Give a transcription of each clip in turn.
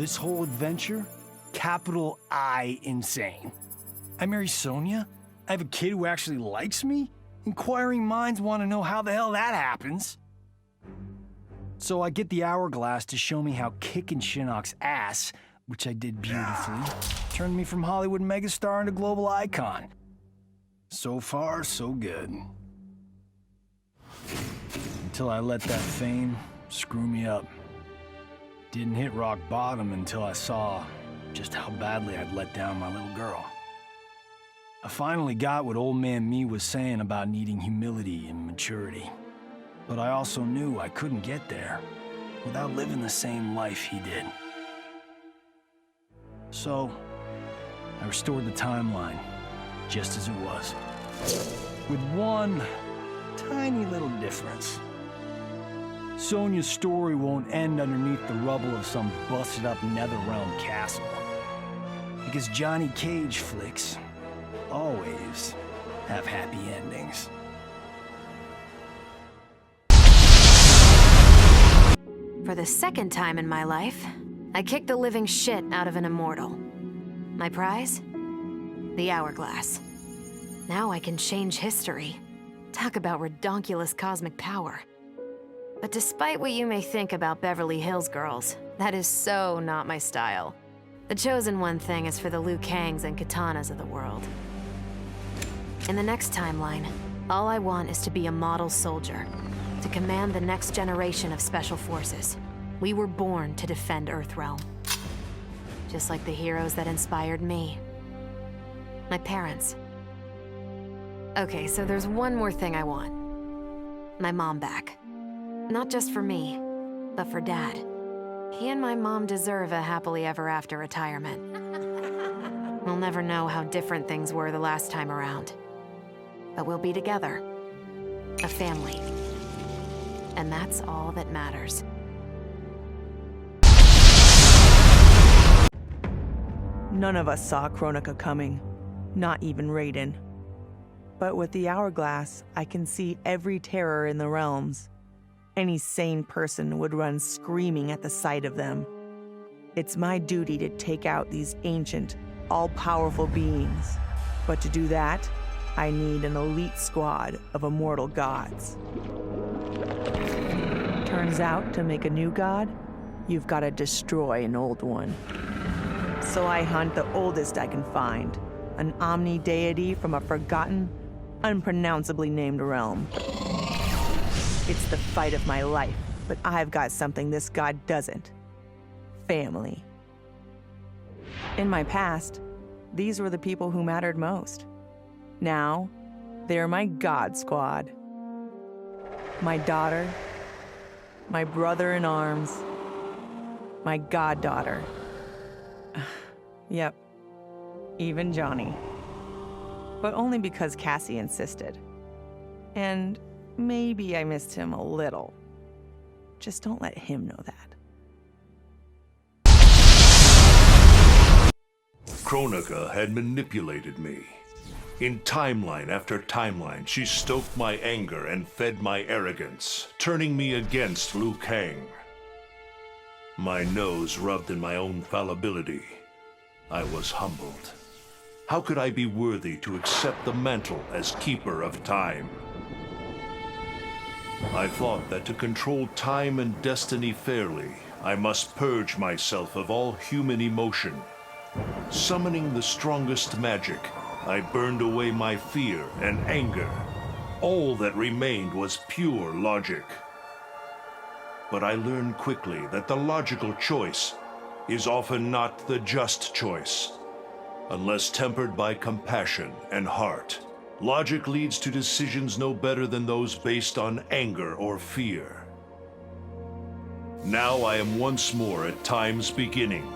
This whole adventure, capital I insane. I marry Sonia? I have a kid who actually likes me? Inquiring minds want to know how the hell that happens. So I get the hourglass to show me how kicking Shinnok's ass, which I did beautifully, turned me from Hollywood megastar into global icon. So far, so good. Until I let that fame screw me up. Didn't hit rock bottom until I saw just how badly I'd let down my little girl. I finally got what old man me was saying about needing humility and maturity. But I also knew I couldn't get there without living the same life he did. So, I restored the timeline, just as it was. With one tiny little difference. Sonia's story won't end underneath the rubble of some busted-up Netherrealm castle. Because Johnny Cage flicks always have happy endings. For the second time in my life, I kicked the living shit out of an immortal. My prize? The hourglass. Now I can change history. Talk about redonkulous cosmic power. But despite what you may think about Beverly Hills girls, that is so not my style. The chosen one thing is for the Liu Kangs and Katanas of the world. In the next timeline, all I want is to be a model soldier, to command the next generation of special forces. We were born to defend Earthrealm. Just like the heroes that inspired me. My parents. Okay, so there's one more thing I want. My mom back. Not just for me, but for Dad. He and my mom deserve a happily ever after retirement. We'll never know how different things were the last time around. But we'll be together. A family. And that's all that matters. None of us saw Kronika coming, not even Rayden. But with the hourglass, I can see every terror in the realms. Any sane person would run screaming at the sight of them. It's my duty to take out these ancient, all-powerful beings. But to do that, I need an elite squad of immortal gods. Turns out, to make a new god, you've got to destroy an old one. So I hunt the oldest I can find, an omni-deity from a forgotten, unpronounceably named realm. It's the fight of my life, but I've got something this god doesn't. Family. In my past, these were the people who mattered most. Now, they're my god squad. My daughter, my brother in arms, my goddaughter. Yep, even Johnny. But only because Cassie insisted. And maybe I missed him a little. Just don't let him know that. Kronika had manipulated me. In timeline after timeline, she stoked my anger and fed my arrogance, turning me against Liu Kang. My nose rubbed in my own fallibility. I was humbled. How could I be worthy to accept the mantle as keeper of time? I thought that to control time and destiny fairly, I must purge myself of all human emotion. Summoning the strongest magic, I burned away my fear and anger. All that remained was pure logic. But I learned quickly that the logical choice is often not the just choice. Unless tempered by compassion and heart, logic leads to decisions no better than those based on anger or fear. Now I am once more at time's beginning.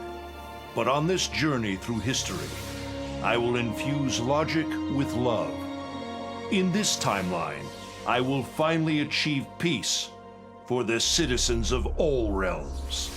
But on this journey through history, I will infuse logic with love. In this timeline, I will finally achieve peace for the citizens of all realms.